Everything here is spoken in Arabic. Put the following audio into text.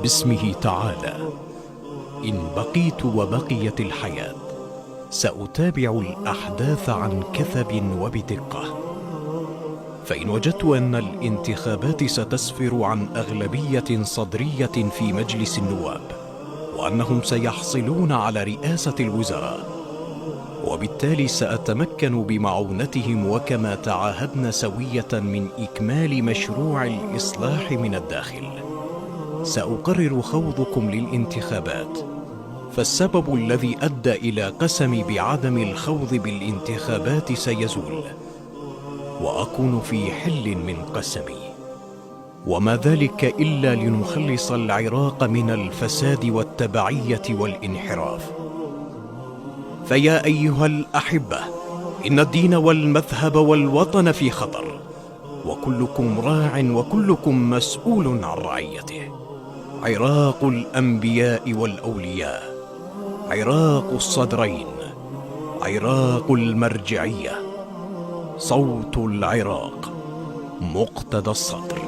باسمه تعالى. إن بقيت وبقيت الحياة سأتابع الأحداث عن كثب وبدقة، فإن وجدت أن الانتخابات ستسفر عن أغلبية صدرية في مجلس النواب، وأنهم سيحصلون على رئاسة الوزراء، وبالتالي سأتمكن بمعونتهم وكما تعاهدنا سوية من إكمال مشروع الإصلاح من الداخل، سأقرر خوضكم للانتخابات. فالسبب الذي أدى إلى قسمي بعدم الخوض بالانتخابات سيزول، وأكون في حل من قسمي، وما ذلك إلا لنخلص العراق من الفساد والتبعية والانحراف. فيا أيها الأحبة، إن الدين والمذهب والوطن في خطر، وكلكم راع وكلكم مسؤول عن رعيته. عراق الأنبياء والأولياء، عراق الصدرين، عراق المرجعية، صوت العراق، مقتدى الصدر.